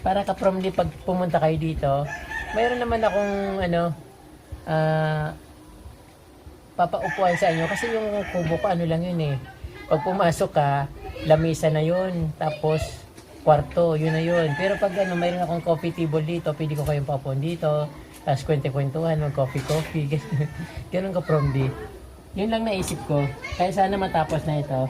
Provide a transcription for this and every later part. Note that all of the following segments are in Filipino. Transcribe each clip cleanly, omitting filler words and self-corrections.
para ka-from di pag pumunta kayo dito, mayroon naman akong papaupuan sa inyo kasi yung kubo ko ano lang yun eh. Pag pumasok ka, lamisa na yun. Tapos kwarto, yun na yun. Pero pag mayroon akong coffee table dito, pwede ko kayong paupuan dito. Tapos kwente-kwentuhan, mag-coffee. Ganun ka from di. Yun lang naisip ko. Kaya sana matapos na ito.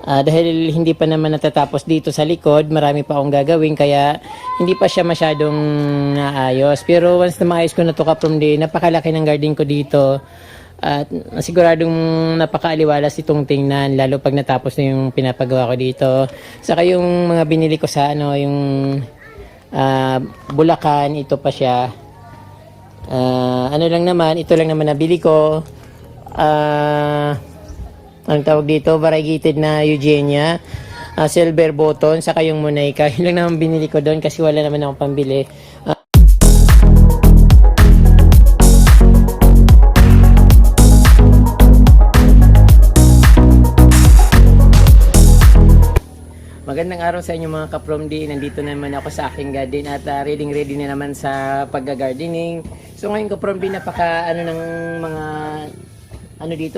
Dahil hindi pa naman natatapos dito sa likod, marami pa akong gagawin kaya hindi pa siya masyadong naayos. Pero once na maayos ko na to ka-from di, napakalaki ng garden ko dito. At siguradong napakaaliwalas itong tingnan, lalo pag natapos na yung pinapagawa ko dito. Saka yung mga binili ko sa yung Bulacan, ito pa siya. Ito lang naman nabili ko. Ang tawag dito, variegated na Eugenia, silver button, saka yung Monica. Yun lang naman binili ko doon kasi wala naman akong pambili. Magandang araw sa inyo mga ka-from di. Nandito naman ako sa aking garden at ready na naman sa pagga-gardening. So ngayon ka-from di, napaka ng mga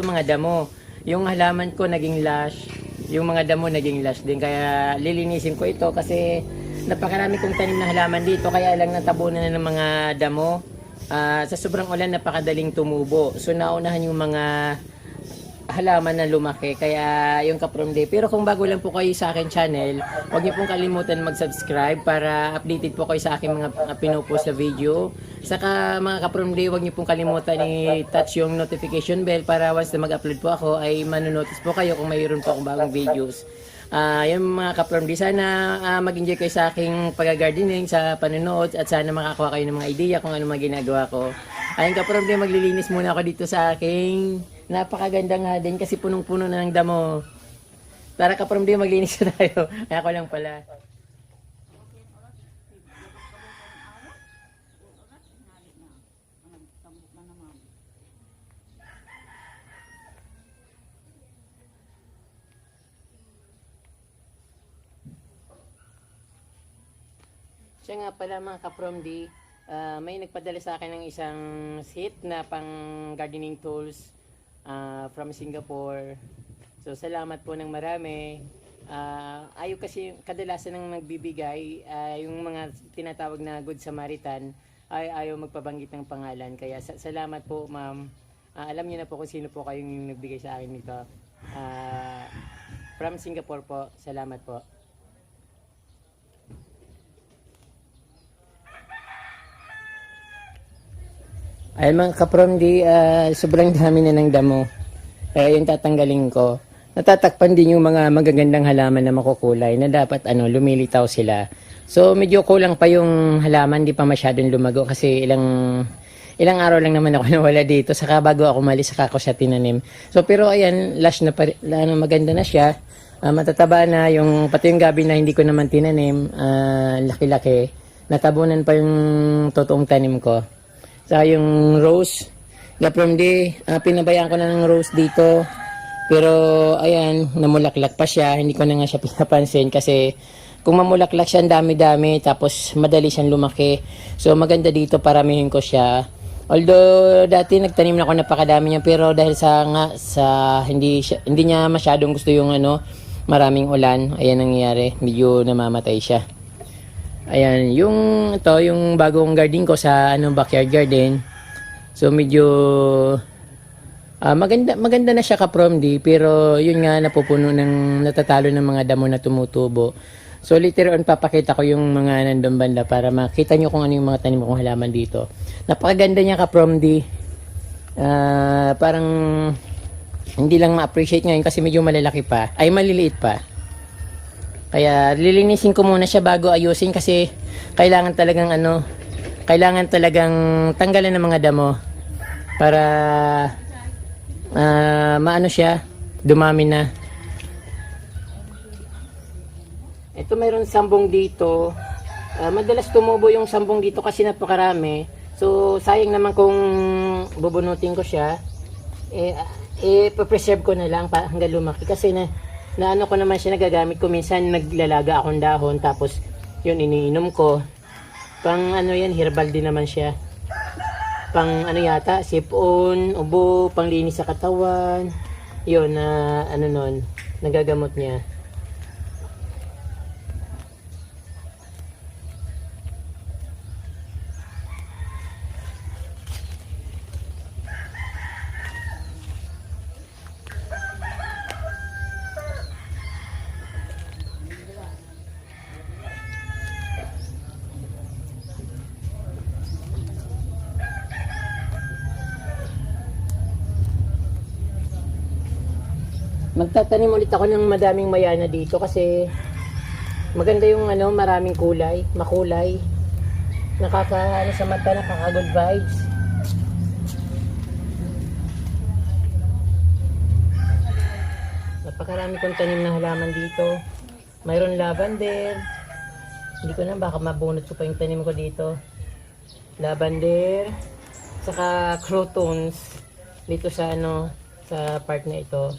mga damo. Yung halaman ko naging lush, yung mga damo naging lush din. Kaya lilinisin ko ito kasi napakarami kong tanim na halaman dito. Kaya lang natabunan na ng mga damo. Sa sobrang ulan napakadaling tumubo. So naunahan yung mga halaman na lumaki. Kaya yung ka-from di. Pero kung bago lang po kayo sa akin channel, huwag niyo pong kalimutan mag-subscribe para updated po kayo sa aking mga pinupost na video. Saka mga ka-from di, huwag niyo pong kalimutan i-touch yung notification bell para once na mag-upload po ako ay manonotice po kayo kung mayroon po akong bagong videos. Yung mga ka-from di, sana mag-enjoy kayo sa aking pag-gardening, sa panonood at sana makakuha kayo ng mga idea kung ano mga ginagawa ko. Ayun ka-from di, maglilinis muna ako dito sa aking napakagandang garden kasi punong-puno na ng damo. Tara ka-from di, maglinis na tayo. Ay ako lang pala. Siya nga pala mga ka-from di, may nagpadala sa akin ng isang set na pang gardening tools from Singapore. So salamat po ng marami. Ayaw kasi kadalasan ng nagbibigay, yung mga tinatawag na Good Samaritan ay ayaw magpabanggit ng pangalan. Kaya salamat po ma'am. Alam niyo na po kung sino po kayong nagbigay sa akin nito. From Singapore po. Salamat po. Ay mga ka-from di, sobrang dami na ng damo. Kaya yung tatanggalin ko. Natatakpan din yung mga magagandang halaman na makukulay na dapat lumilitaw sila. So medyo kulang pa yung halaman, di pa masyadong lumago kasi ilang araw lang naman ako nawala dito. Saka bago ako umalis, saka ako siya tinanim. So pero ayan, lush na maganda na siya. Matataba na yung pati yung gabi na hindi ko naman tinanim, laki-laki. Natabunan pa yung totoong tanim ko. Saka yung rose, ka-from di, pinabayaan ko na ng rose dito. Pero ayan, namulaklak pa siya. Hindi ko na nga siya pinapansin kasi kung mamulaklak siya, ang dami-dami. Tapos madali siyang lumaki. So maganda dito, paramihin ko siya. Although dati nagtanim na ako napakadami niya, pero dahil sa hindi niya masyadong gusto yung maraming ulan, ayan nangyayari, medyo namamatay siya. Ayan, yung bagong garden ko sa backyard garden. So medyo maganda na siya ka-from di, pero yun nga natatalo ng mga damo na tumutubo. So later on papakita ko yung mga nandun banda para makita nyo kung ano yung mga tanim kong halaman dito. Napakaganda niya ka-from di. Parang hindi lang ma-appreciate ngayon kasi medyo maliliit pa. Kaya lilinisin ko muna siya bago ayusin kasi kailangan talagang tanggalan ng mga damo para maano siya, dumami na. Ito mayroon sambong dito. Madalas tumubo yung sambong dito kasi napakarami. So sayang naman kung bubunutin ko siya. Pa-preserve ko na lang hanggang lumaki kasi na ano ko naman siya nagagamit ko. Minsan naglalaga akong dahon tapos Yun, iniinom ko. Pang ano yan, herbal din naman siya. Pang ano yata, sipon, ubo, panglinis sa katawan. Yun, na ano nun, nagagamot niya. Magtatanim ulit ako ng madaming mayana dito kasi maganda yung ano, maraming kulay, makulay. Nakaka ano sa mata, nakaka good vibes. Napakarami kong tanim na halaman dito. Mayroon lavender. Hindi ko na, baka mabunot ko pa yung tanim ko dito. Lavender, saka croutons dito sa ano, sa part na ito.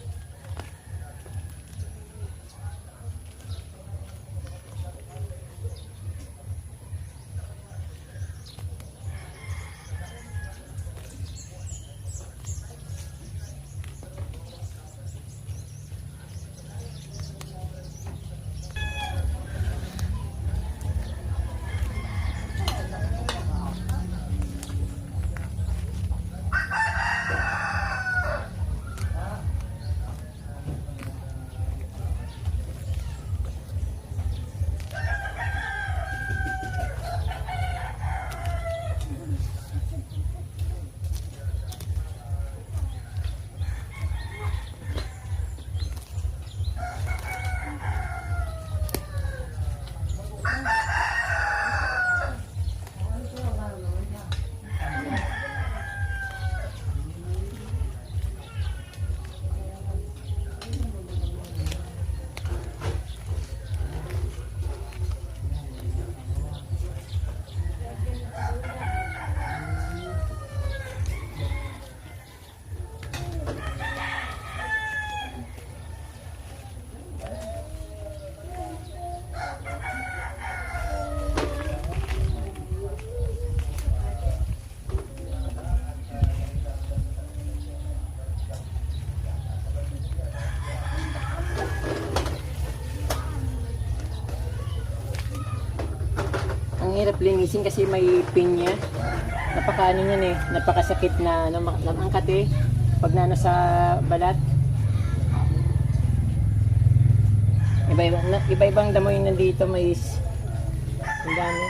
Ang hirap linisin kasi may pinya. Napakaano yan eh, napakasakit na angkat eh. Pag nano sa balat. Iba-ibang damo yung nandito, may ang dami.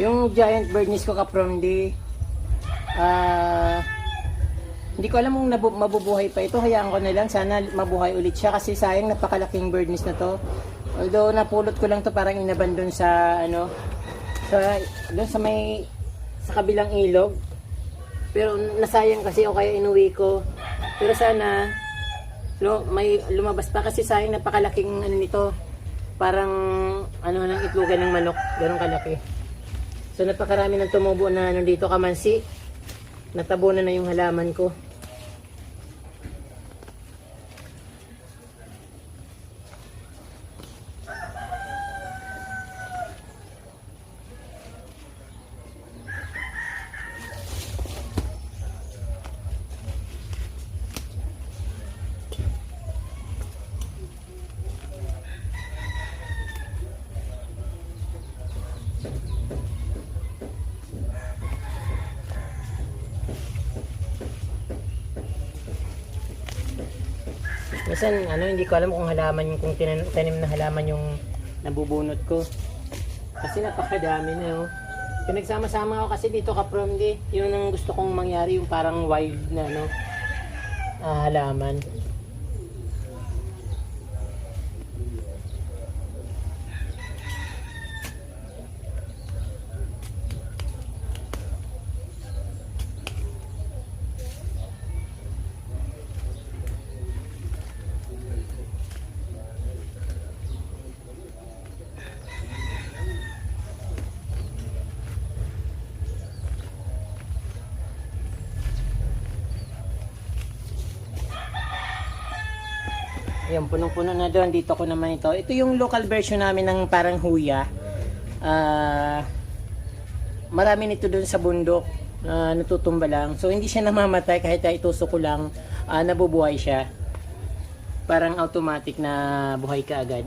Yung giant birdnest ko kaprom hindi ko alam kung mabubuhay pa ito. Hayaan ko na lang, sana mabuhay ulit siya kasi sayang, napakalaking birdnest na to. Although napulot ko lang to, parang inabandon sa ano, doon sa may sa kabilang ilog. Pero nasayang kasi o kaya inuwi ko. Pero sana may lumabas pa kasi sayang, napakalaking ano nito. Parang ano ng itlogan ng manok, ganun kalaki. So napakarami ng tumubo na nandito kamansi. Natabunan na yung halaman ko. Minsan, ano, hindi ko alam kung halaman yung, kung tanim na halaman yung nabubunot ko. Kasi napakadami na, oh. Pinagsama-sama ako kasi dito ka-promdi. Yun ang gusto kong mangyari, yung parang wild na, no, halaman. Ayan, punong-puno na doon. Dito ko naman ito. Ito yung local version namin ng parang huya. Marami nito doon sa bundok. Natutumba lang. So, hindi siya namamatay kahit itusok ko lang. Nabubuhay siya. Parang automatic na buhay ka agad.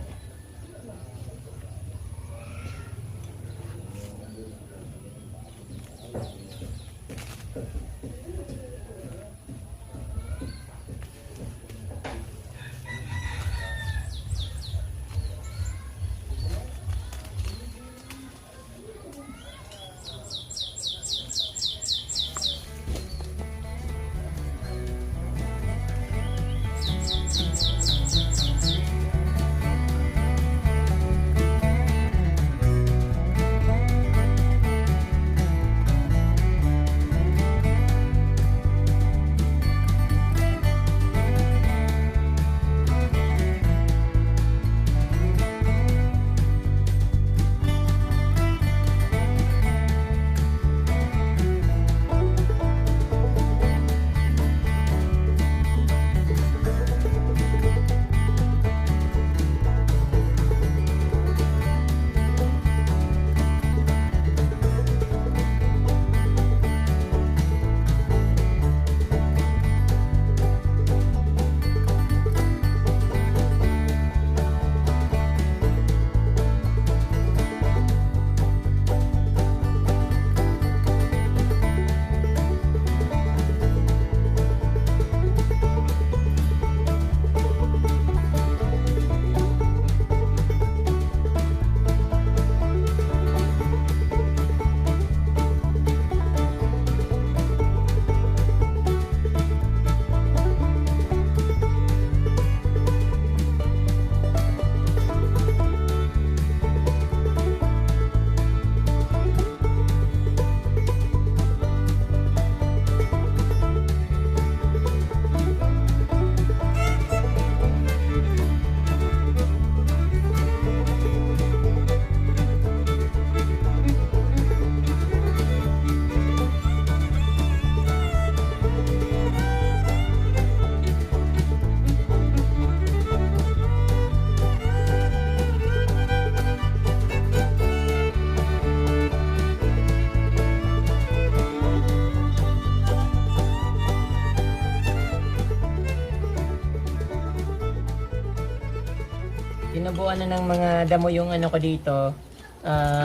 Tinubuan na ng mga damo yung ano ko dito.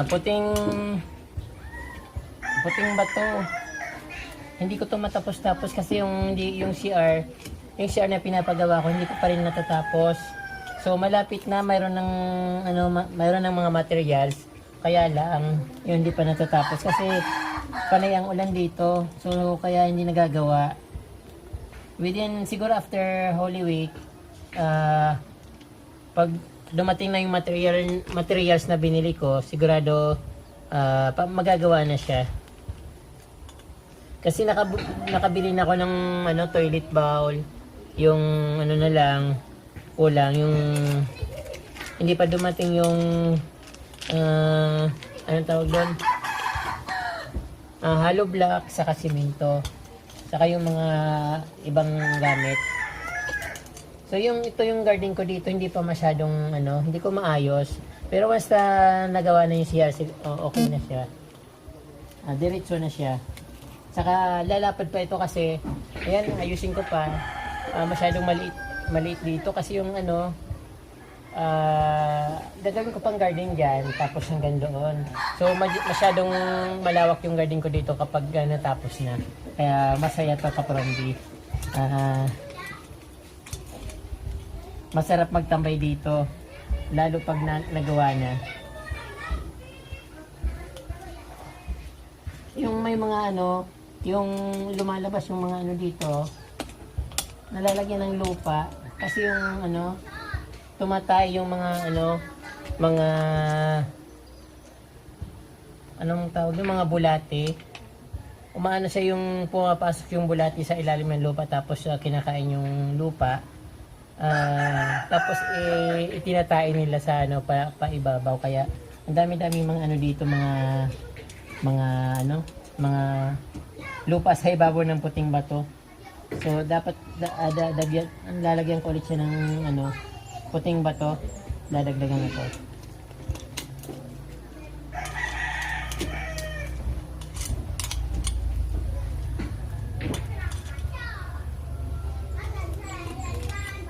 Puting bato. Hindi ko to matapos-tapos kasi yung CR na pinapagawa ko hindi ko pa rin natatapos. So malapit na, mayroon ng mga materials. Kaya lang, yun hindi pa natatapos kasi panay ang ulan dito. So kaya hindi nagagawa. Within siguro after Holy Week, pag dumating na yung materials na binili ko, sigurado magagawa na siya. Kasi nakabili na ako ng toilet bowl, yung na lang, kulang yung hindi pa dumating yung tawag doon? Hollow block saka simento, saka yung mga ibang gamit. So ito yung garden ko dito, hindi pa masyadong hindi ko maayos. Pero once na nagawa na yung CR, okay na siya. Diretso na siya. Saka lalapad pa ito kasi, ayan, ayusin ko pa. Masyadong maliit dito kasi yung gagawin ko pang garden dyan, tapos hanggang doon. So masyadong malawak yung garden ko dito kapag natapos na. Kaya masaya to ka-promdi. Masarap magtambay dito. lalo pag nagawa na. Yung may mga ano, yung lumalabas yung mga ano dito, nalalagyan ng lupa kasi yung ano, tumatay yung mga ano, mga anong tawag yung mga bulate. Umaano siya yung pumapasok yung bulate sa ilalim ng lupa tapos kinakain yung lupa. Tapos itinatay nila sa ano paibabaw kaya ang dami-dami mga ano dito mga ano mga lupa sa ibabaw ng puting bato. So dapat lalagyan ko ulit siya ng ano puting bato, dadagdagan ito.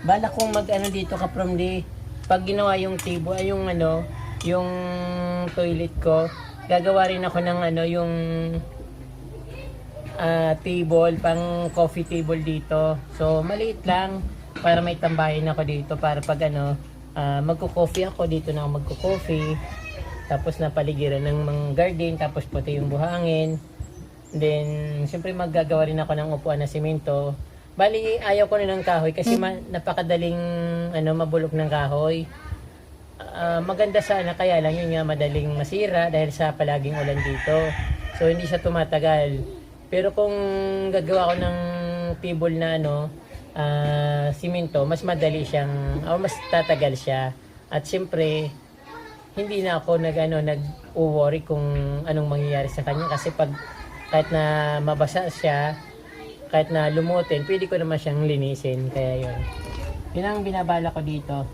Bala kong mag ano dito ka from the pag ginawa yung table ay yung ano yung toilet ko, gagawa rin ako ng ano yung table pang coffee table dito. So maliit lang para may tambayan ako dito para pag ano magko-coffee ako dito na ako magko-coffee. Tapos napaligiran ng mga garden tapos puti yung buhangin. Then siyempre maggagawa rin ako ng upuan na semento. Bali, ayaw ko na ng kahoy kasi napakadaling ano, mabulok ng kahoy. Maganda sana kaya lang yun nga madaling masira dahil sa palaging ulan dito. So hindi siya tumatagal. Pero kung gagawa ko ng table na ano, simento, mas madali siyang, mas tatagal siya. At siyempre, hindi na ako nag-worry kung anong mangyayari sa kanya kasi pag kahit na mabasa siya, kahit na lumutin, pwede ko naman siyang linisin. Kaya yun. Yun ang binabala ko dito.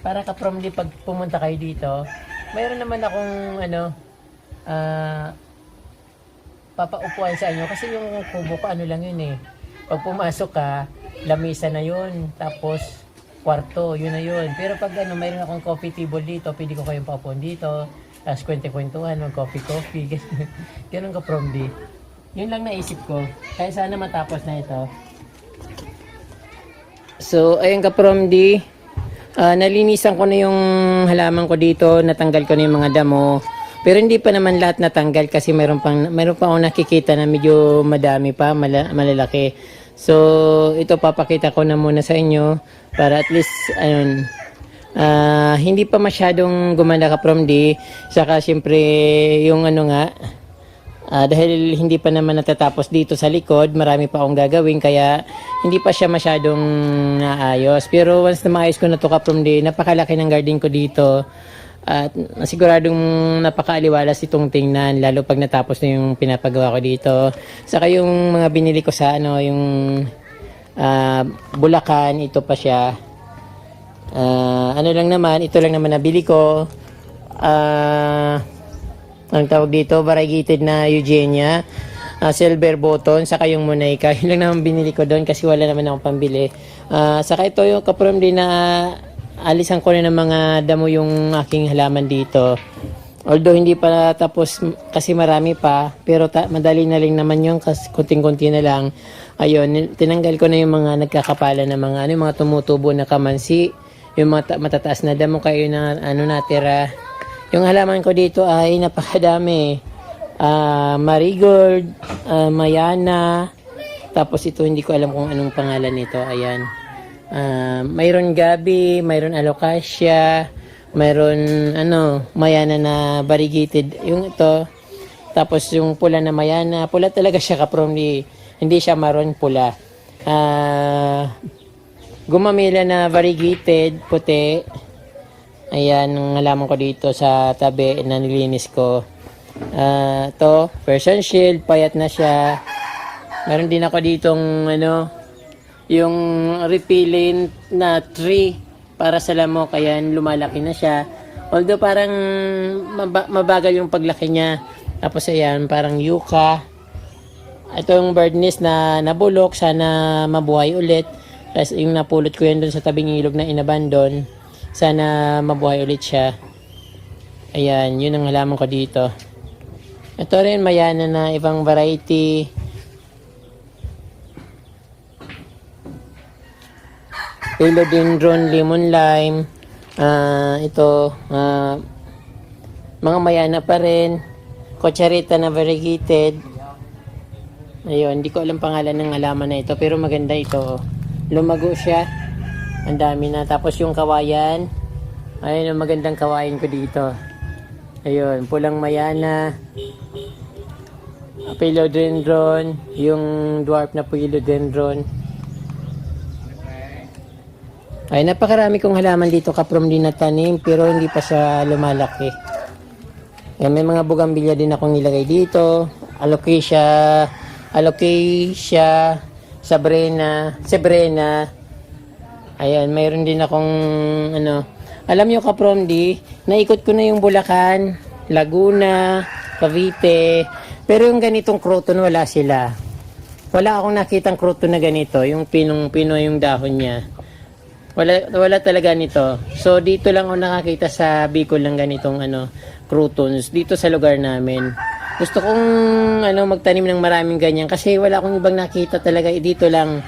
Para ka-from pag pumunta kayo dito, mayroon naman akong ano, papaupuan sa inyo. Kasi yung kubo ko ano lang yun eh. Pag pumasok ka, lamisa na yun. Tapos, kwarto, yun na yun. Pero pag ano, mayroon akong coffee table dito, pwede ko kayong paupuan dito. Tapos kwente-kwentuhan, mag-coffee. Ganun ka-from Yun lang naisip ko. Kaya sana matapos na ito. So, ayun ka from nalinisan ko na yung halaman ko dito. Natanggal ko na yung mga damo. Pero hindi pa naman lahat natanggal kasi mayroon pa akong nakikita na medyo madami pa, malalaki. So, ito papakita ko na muna sa inyo para at least, ayun, hindi pa masyadong gumanda ka from saka syempre yung ano nga, dahil hindi pa naman natatapos dito sa likod, marami pa akong gagawin kaya hindi pa siya masyadong naayos. Pero once na maayos ko na to ka from napakalaki ng garden ko dito at siguradong napakaaliwalas itong tingnan lalo pag natapos na yung pinapagawa ko dito. Saka yung mga binili ko sa ano yung Bulacan, ito pa siya. Ano lang naman, ito lang naman nabili ko. Ang tawag dito, variegated na Eugenia, silver button, saka yung Monica. Yun lang naman binili ko doon kasi wala naman akong pambili. Saka ito yung kaprom din na alisan ko na ng mga damo yung aking halaman dito. Although hindi pa tapos kasi marami pa, pero madali na lang naman yung kasi kunting-kunti na lang. Ayun, tinanggal ko na yung mga nagkakapala na mga yung mga tumutubo na kamansi, yung mga matataas na damo kayo na natira. Yung halaman ko dito ay napakadami. Marigold, Mayana, tapos ito hindi ko alam kung anong pangalan nito. Ayan. Mayroon gabi, mayroon alocasia, mayroon Mayana na variegated. Yung ito. Tapos yung pula na Mayana, pula talaga siya hindi siya maroon pula. Gumamila na variegated, puti. Ayan, ang halaman ko dito sa tabi na nilinis ko. Ito, Persian shield, payat na siya. Meron din ako ditong yung repellent na tree para sa lamok. Ayan, lumalaki na siya. Although parang mabagal yung paglaki niya. Tapos ayan, parang yucca. Ito yung bird nest na nabulok. Sana mabuhay ulit. Tapos yung napulot ko yan dun sa tabing ilog na inabandon. Sana mabuhay ulit siya. Ayan, yun ang halaman ko dito. Ito rin, Mayana na ibang variety. Philodendron, lemon lime. Ito, mga mayana pa rin. Cocharita na variegated. Ayun, hindi ko alam pangalan ng halaman na ito, pero maganda ito. Lumago siya. Ang dami na. Tapos yung kawayan. Ayun, ang magandang kawayan ko dito. Ayun, pulang mayana. Philodendron. Yung dwarf na philodendron. Ay, napakarami kong halaman dito kaprom din na tanim, pero hindi pa siya lumalaki. Yan, may mga bugambilya din akong nilagay dito. Alocasia, Sabrina. Ayan, mayroon din akong ano. Alam nyo kaprom di, naikot ko na yung Bulacan, Laguna, Cavite. Pero yung ganitong croton wala sila. Wala akong nakitang croton na ganito, yung pinong-pino yung dahon niya. Wala talaga nito. So dito lang ako nakakita sa Bicol ng ganitong crotons dito sa lugar namin. Gusto kong magtanim ng maraming ganyan kasi wala akong ibang nakita talaga. Dito lang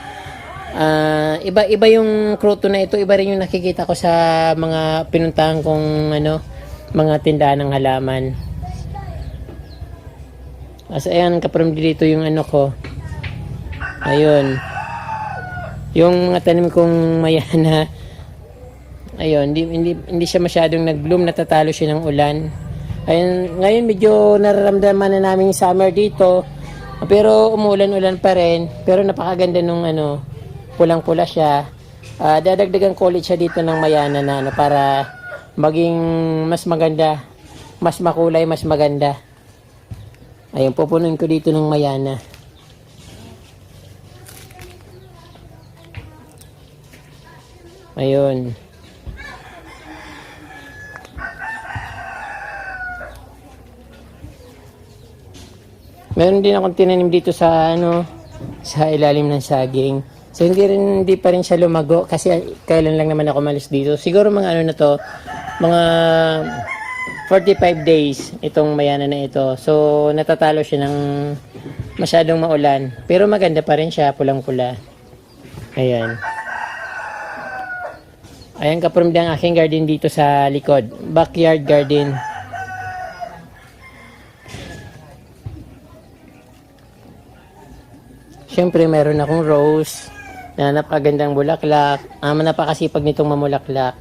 iba yung croton na ito, iba rin yung nakikita ko sa mga pinuntahan kong mga tindahan ng halaman. As ayan, kaprom dito yung ko. Ayun. Yung mga tanim kong mayana, ayun, hindi siya masyadong nag-bloom, natatalo siya ng ulan. Ayun, ngayon medyo nararamdaman na namin summer dito, pero umuulan-ulan pa rin, pero napakaganda nung pulang-pula siya. Dadagdagan ko ulit siya dito ng mayana na para maging mas maganda, mas makulay, mas maganda. Ayun, pupunuin ko dito ng mayana. Ayun. Meron din akong tinanim dito sa sa ilalim ng saging. So hindi pa rin siya lumago kasi kailan lang naman ako malis dito. Siguro mga na to, mga 45 days itong mayana na ito. So natatalo siya ng masyadong maulan. Pero maganda pa rin siya, pulang-pula. Ayan. Ayan kaprom din ang aking garden dito sa likod. Backyard garden. Siyempre meron akong rose na napakagandang bulaklak. Napakasipag nitong mamulaklak.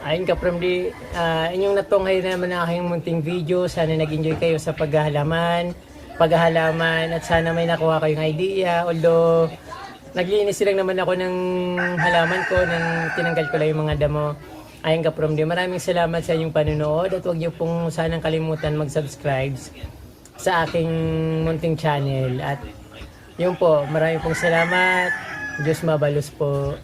Ayun kaprom di, inyong natunghay naman ang aking munting video. Sana nag-enjoy kayo sa paghahalaman, at sana may nakuha kayong idea. Although, naglinis lang naman ako ng halaman ko, nang tinanggal ko lang yung mga damo. Ayun kaprom di, maraming salamat sa inyong panunood at huwag niyo pong sanang kalimutan mag-subscribe sa aking munting channel. At yun po, maraming pong salamat. Diyos mabalos po.